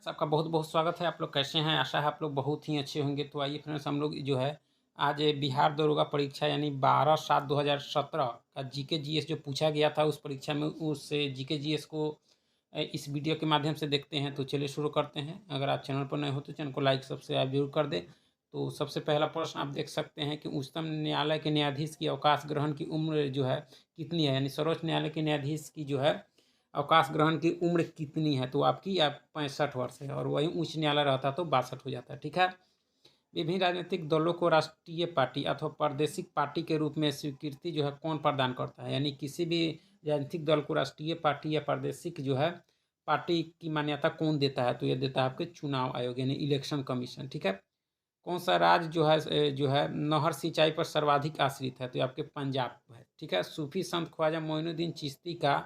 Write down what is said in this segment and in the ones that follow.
आपका बहुत बहुत स्वागत है। आप लोग कैसे हैं? आशा है आप लोग बहुत ही अच्छे होंगे। तो आइए फ्रेंड्स, हम लोग जो है आज बिहार दरोगा परीक्षा यानी 12/7/2017 का जीके जीएस जो पूछा गया था उस परीक्षा में उस जीके जीएस को इस वीडियो के माध्यम से देखते हैं। तो चलिए शुरू करते हैं। अगर आप चैनल पर नए हो तो चैनल को लाइक सब्सक्राइब जरूर कर दें। तो सबसे पहला प्रश्न आप देख सकते हैं कि उच्चतम न्यायालय के न्यायाधीश की अवकाश ग्रहण की उम्र जो है कितनी है, यानी सर्वोच्च न्यायालय के न्यायाधीश की जो है अवकाश ग्रहण की उम्र कितनी है। तो आपकी 65 वर्ष है और वहीं उच्च न्यायालय रहता तो 62 हो जाता है। ठीक है। विभिन्न राजनीतिक दलों को राष्ट्रीय पार्टी अथवा प्रादेशिक पार्टी के रूप में स्वीकृति जो है कौन प्रदान करता है, यानी किसी भी राजनीतिक दल को राष्ट्रीय पार्टी या प्रादेशिक जो है पार्टी की मान्यता कौन देता है। तो ये देता है आपके चुनाव आयोग यानी इलेक्शन कमीशन। ठीक है। कौन सा राज्य जो है नहर सिंचाई पर सर्वाधिक आश्रित है। तो ये आपके पंजाब है। ठीक है। सूफी संत ख्वाजा मोइनुद्दीन चिश्ती का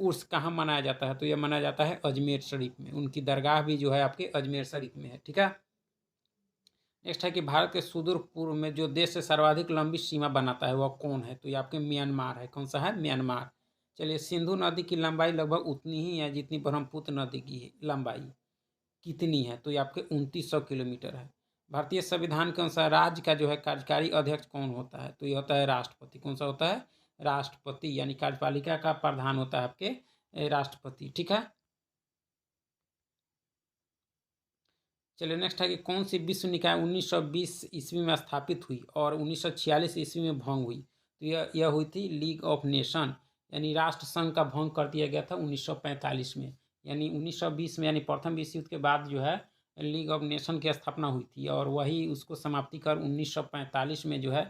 उर्स कहाँ मनाया जाता है। तो यह मनाया जाता है अजमेर शरीफ में। उनकी दरगाह भी जो है आपके अजमेर शरीफ में है। ठीक है। नेक्स्ट है कि भारत के सुदूर पूर्व में जो देश से सर्वाधिक लंबी सीमा बनाता है वह कौन है। तो ये आपके म्यांमार है। कौन सा है? म्यांमार। चलिए, सिंधु नदी की लंबाई लगभग उतनी ही है जितनी ब्रह्मपुत्र नदी की लंबाई कितनी है। तो ये आपके 2900 किलोमीटर है। भारतीय संविधान के अनुसार राज्य का जो है कार्यकारी अध्यक्ष कौन होता है। तो ये होता है राष्ट्रपति। कौन सा होता है? राष्ट्रपति। यानी कार्यपालिका का प्रधान होता है आपके राष्ट्रपति। ठीक है। चलिए, नेक्स्ट है कि कौन सी विश्व निकाय 1920 ईस्वी में स्थापित हुई और 1946 ईस्वी में भंग हुई। तो यह हुई थी लीग ऑफ नेशन, यानी राष्ट्र संघ का भंग कर दिया गया था 1945 में। यानी 1920 में, यानी प्रथम विश्व युद्ध के बाद जो है लीग ऑफ नेशन की स्थापना हुई थी और वही उसको समाप्ति कर 1945 में जो है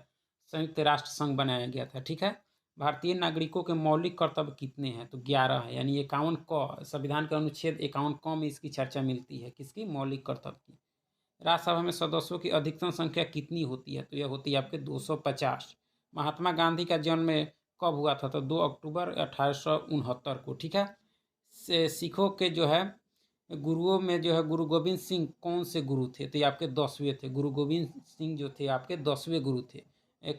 संयुक्त राष्ट्र संघ बनाया गया था। ठीक है। भारतीय नागरिकों के मौलिक कर्तव्य कितने हैं। तो 11 है। यानी 51 क संविधान के अनुच्छेद 51 क में इसकी चर्चा मिलती है। किसकी? मौलिक कर्तव्य की। राज्यसभा में सदस्यों की अधिकतम संख्या कितनी होती है। तो यह होती है आपके 250। महात्मा गांधी का जन्म कब हुआ था। तो 2 अक्टूबर 1869 को। ठीक है। सिखों के जो है गुरुओं में जो है गुरु गोविंद सिंह कौन से गुरु थे। तो ये आपके 10वें थे। गुरु गोविंद सिंह जो थे आपके 10वें गुरु थे।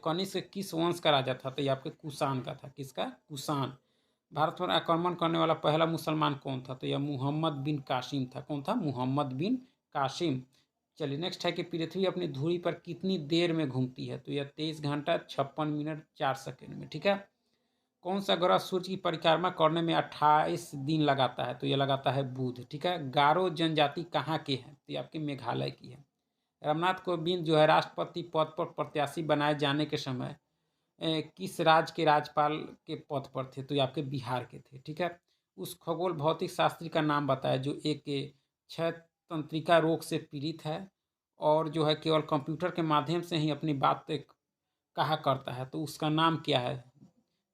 कनिष्क किस वंश का राजा था। तो ये आपके कुषाण का था। किसका? कुषाण। भारत पर आक्रमण करने वाला पहला मुसलमान कौन था। तो यह मोहम्मद बिन कासिम था। कौन था? मोहम्मद बिन कासिम। चलिए, नेक्स्ट है कि पृथ्वी अपनी धुरी पर कितनी देर में घूमती है। तो यह 23 घंटा 56 मिनट 4 सेकेंड में। ठीक है। कौन सा ग्रह सूर्य की परिक्रमा करने में 28 दिन लगाता है। तो यह लगाता है बुध। ठीक है। गारो जनजाति कहाँ के हैं। तो ये आपके मेघालय की है। रामनाथ कोविंद जो है राष्ट्रपति पद पर प्रत्याशी बनाए जाने के समय किस राज्य के राज्यपाल के पद पर थे। तो ये आपके बिहार के थे। ठीक है। उस खगोल भौतिक शास्त्री का नाम बताया जो एक क्षय तंत्रिका रोग से पीड़ित है और जो है केवल कंप्यूटर के माध्यम से ही अपनी बात कहा करता है। तो उसका नाम क्या है।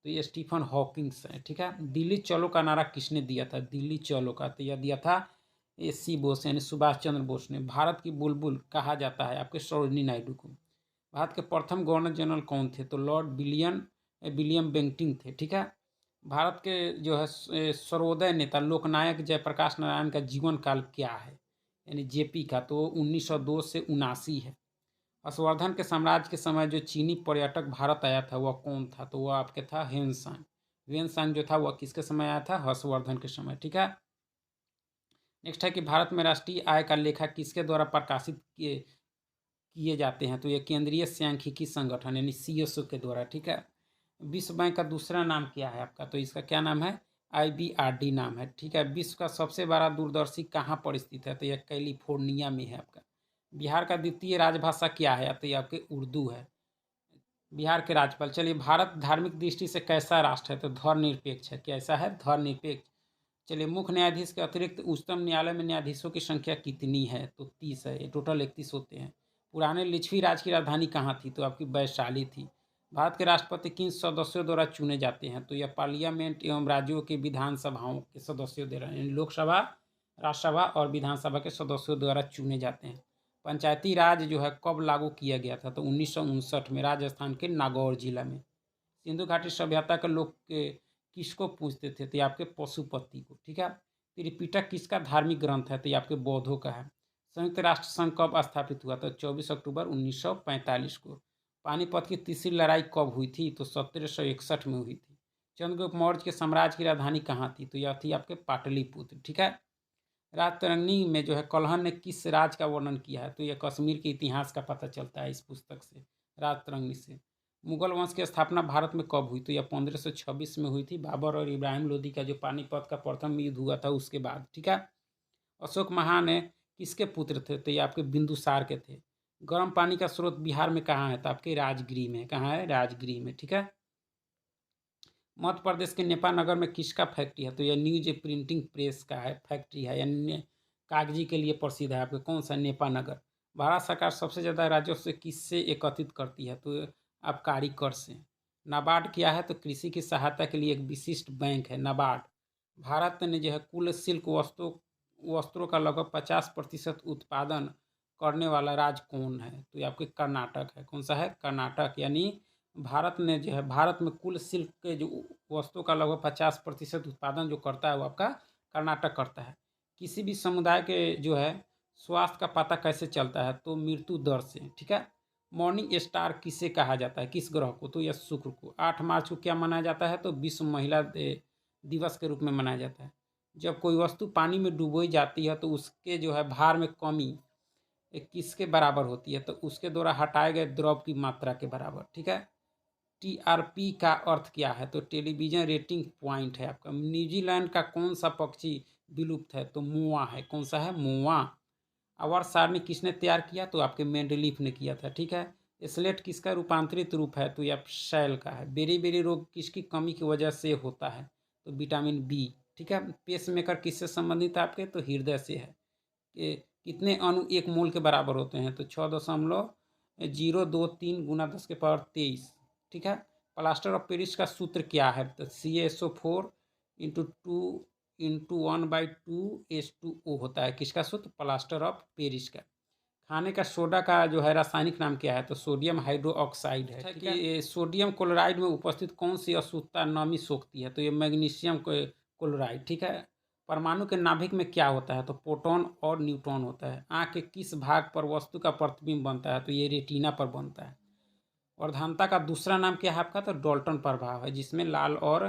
तो ये स्टीफन हॉकिंग्स है। ठीक है। दिल्ली चलो का नारा किसने दिया था। दिल्ली चलो का तो यह दिया था AC बोस यानी सुभाष चंद्र बोस ने। भारत की बुलबुल कहा जाता है आपके सरोजिनी नायडू को। भारत के प्रथम गवर्नर जनरल कौन थे। तो लॉर्ड विलियम बेंटिंग थे। ठीक है। भारत के जो है सर्वोदय नेता लोकनायक जयप्रकाश नारायण का जीवन काल क्या है, यानी JP का। तो 1902 से 79 है। हर्षवर्धन के साम्राज्य के समय जो चीनी पर्यटक भारत आया था वह कौन था। तो वह आपके था ह्वेनसांग। ह्वेनसांग जो था वह किसके समय आया था। हर्षवर्धन के समय। ठीक है। नेक्स्ट है कि भारत में राष्ट्रीय आय का लेखा किसके द्वारा प्रकाशित किए जाते हैं। तो ये केंद्रीय सांख्यिकी संगठन यानी CSO के द्वारा। ठीक है। विश्व बैंक का दूसरा नाम क्या है आपका। तो इसका क्या नाम है। IBRD नाम है। ठीक है। विश्व का सबसे बड़ा दूरदर्शी कहाँ पर स्थित है। तो यह कैलिफोर्निया में है आपका। बिहार का द्वितीय राजभाषा क्या है। तो ये आपके उर्दू है। बिहार के राज्यपाल। चलिए, भारत धार्मिक दृष्टि से कैसा राष्ट्र है। तो धर्मनिरपेक्ष है। कैसा है? धर्मनिरपेक्ष। चलिए, मुख्य न्यायाधीश के अतिरिक्त उच्चतम न्यायालय में न्यायाधीशों की संख्या कितनी है। तो 30 है। ये टोटल 31 होते हैं। पुराने लिच्छवी राज की राजधानी कहाँ थी। तो आपकी वैशाली थी। भारत के राष्ट्रपति किन सदस्यों द्वारा चुने जाते हैं। तो यह पार्लियामेंट एवं राज्यों के विधानसभाओं के सदस्यों द्वारा, यानी लोकसभा, राज्यसभा और विधानसभा के सदस्यों द्वारा चुने जाते हैं। पंचायती राज जो है कब लागू किया गया था। तो 1959 में राजस्थान के नागौर जिला में। सिंधु घाटी सभ्यता के लोग किसको पूछते थे। तो ये आपके पशुपति को। ठीक है। त्रिपिटक किसका धार्मिक ग्रंथ है। तो ये आपके बौद्धों का है। संयुक्त राष्ट्र संघ कब स्थापित हुआ। तो 24 अक्टूबर 1945 को। पानीपत की तीसरी लड़ाई कब हुई थी। तो 1761 में हुई थी। चंद्रगुप्त मौर्य के साम्राज्य की राजधानी कहाँ थी। तो यह थी आपके पाटलिपुत्र। ठीक है। राजतरंगी में जो है कल्हण ने किस राज का वर्णन किया है? तो यह कश्मीर के इतिहास का पता चलता है इस पुस्तक से, राजतरंगी से। मुगल वंश की स्थापना भारत में कब हुई? तो यह 1526 में हुई थी, बाबर और इब्राहिम लोदी का जो पानीपत का प्रथम युद्ध हुआ था उसके बाद, ठीक है। अशोक महान है किसके पुत्र थे? तो ये आपके बिंदुसार के थे। गर्म पानी का स्रोत बिहार में कहाँ है? तो आपके राजगिरी में। कहाँ है? राजगिरी में, ठीक है। मध्य प्रदेश के नेपा नगर में किसका फैक्ट्री है? तो यह न्यूज प्रिंटिंग प्रेस का है, फैक्ट्री है, यानी कागजी के लिए प्रसिद्ध है। आपके कौन सा? नेपा नगर। भारत सरकार सबसे ज़्यादा राजस्व किससे एकत्रित करती है? तो आबकारी कर से। नाबार्ड क्या है? तो कृषि की सहायता के लिए एक विशिष्ट बैंक है, नाबार्ड। भारत ने जो है कुल सिल्क वस्त्रों का लगभग 50% उत्पादन करने वाला राज्य कौन है? तो ये आपके कर्नाटक है। कौन सा है? कर्नाटक। यानी भारत ने जो है, भारत में कुल सिल्क के जो वस्तुओं का लगभग 50% उत्पादन जो करता है वो आपका कर्नाटक करता है। किसी भी समुदाय के जो है स्वास्थ्य का पता कैसे चलता है? तो मृत्यु दर से, ठीक है। मॉर्निंग स्टार किसे कहा जाता है? किस ग्रह को? तो यह शुक्र को। 8 मार्च को क्या मनाया जाता है? तो विश्व महिला दिवस के रूप में मनाया जाता है। जब कोई वस्तु पानी में डुबोई जाती है तो उसके जो है भार में कमी किसके बराबर होती है? तो उसके द्वारा हटाए गए द्रव की मात्रा के बराबर, ठीक है। टीआरपी का अर्थ क्या है? तो टेलीविजन रेटिंग पॉइंट है आपका। न्यूजीलैंड का कौन सा पक्षी विलुप्त है? तो मोआ है। कौन सा है? मोआ। आवर्त सारणी किसने तैयार किया? तो आपके मेंडलीफ ने किया था, ठीक है। स्लेट किसका रूपांतरित रूप है? तो यह शैल का है। बेरी रोग किसकी कमी की वजह से होता है? तो विटामिन बी, ठीक है। पेस मेकर किससे संबंधित है आपके? तो हृदय से है। कितने अणु एक मोल के बराबर होते हैं? तो 6.023 गुना 10⁻23, ठीक है। प्लास्टर ऑफ पेरिस का सूत्र क्या है? तो CaSO4 इंटू 2 × 1/2 H2O होता है। किसका सूत्र? प्लास्टर ऑफ पेरिस का। खाने का सोडा का जो है रासायनिक नाम क्या है? तो सोडियम हाइड्रोक्साइड है, ठीक है। कि सोडियम क्लोराइड में उपस्थित कौन सी अशुद्धता नमी सोखती है? तो ये मैग्नीशियम क्लोराइड, ठीक है। परमाणु के नाभिक में क्या होता है? तो प्रोटॉन और न्यूट्रॉन होता है। आँख के किस भाग पर वस्तु का प्रतिबिंब बनता है? तो ये रेटिना पर बनता है। वर्धानता का दूसरा नाम क्या है आपका? तो डाल्टन प्रभाव है, जिसमें लाल और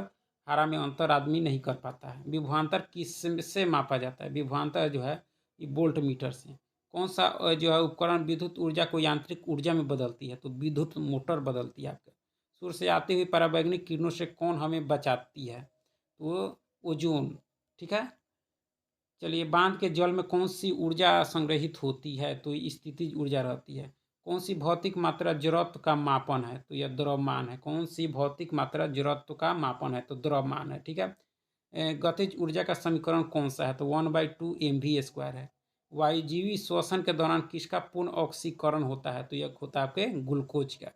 हरा में अंतर आदमी नहीं कर पाता है। विभवांतर किससे मापा जाता है? विभवांतर जो है ये वोल्ट मीटर से। कौन सा जो है उपकरण विद्युत ऊर्जा को यांत्रिक ऊर्जा में बदलती है? तो विद्युत मोटर बदलती है आपके। सूर्य से आती हुई पराबैंगनी किरणों से कौन हमें बचाती है? तो ओजोन, ठीक है। चलिए, बांध के जल में कौन सी ऊर्जा संग्रहित होती है? तो स्थितिज ऊर्जा रहती है। कौन सी भौतिक मात्रा जड़त्व का मापन है? तो यह द्रव्यमान है। कौन सी भौतिक मात्रा जड़त्व का मापन है? तो द्रव्यमान है, ठीक है। गतिज ऊर्जा का समीकरण कौन सा है? तो 1/2 mv² है। वायुजीवी श्वसन के दौरान किसका पूर्ण ऑक्सीकरण होता है? तो यह होता है आपके ग्लूकोज का।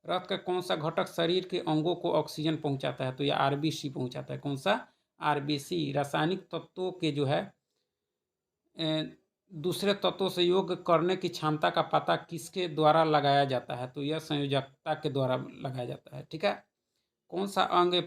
रक्त का कौन सा घटक शरीर के अंगों को ऑक्सीजन पहुंचाता है? तो यह आरबीसी पहुंचाता है। कौन सा? आरबीसी। रासायनिक तत्वों के जो है दूसरे तत्वों से योग करने की क्षमता का पता किसके द्वारा लगाया जाता है? तो यह संयोजकता के द्वारा लगाया जाता है, ठीक है। कौन सा अंग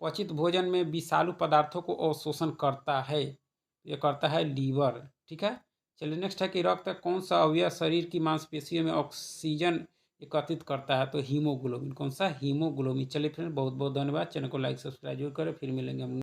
पचित भोजन में विषालु पदार्थों को अवशोषण करता है? यह करता है लीवर, ठीक है। चलिए, नेक्स्ट है कि रक्त का कौन सा अवयव शरीर की मांसपेशियों में ऑक्सीजन एकत्रित करता है? तो हीमोग्लोबिन। कौन सा? हीमोग्लोबिन। चलिए फ्रेंड, बहुत बहुत धन्यवाद। चैनल को लाइक सब्सक्राइब जरूर करें। फिर मिलेंगे हम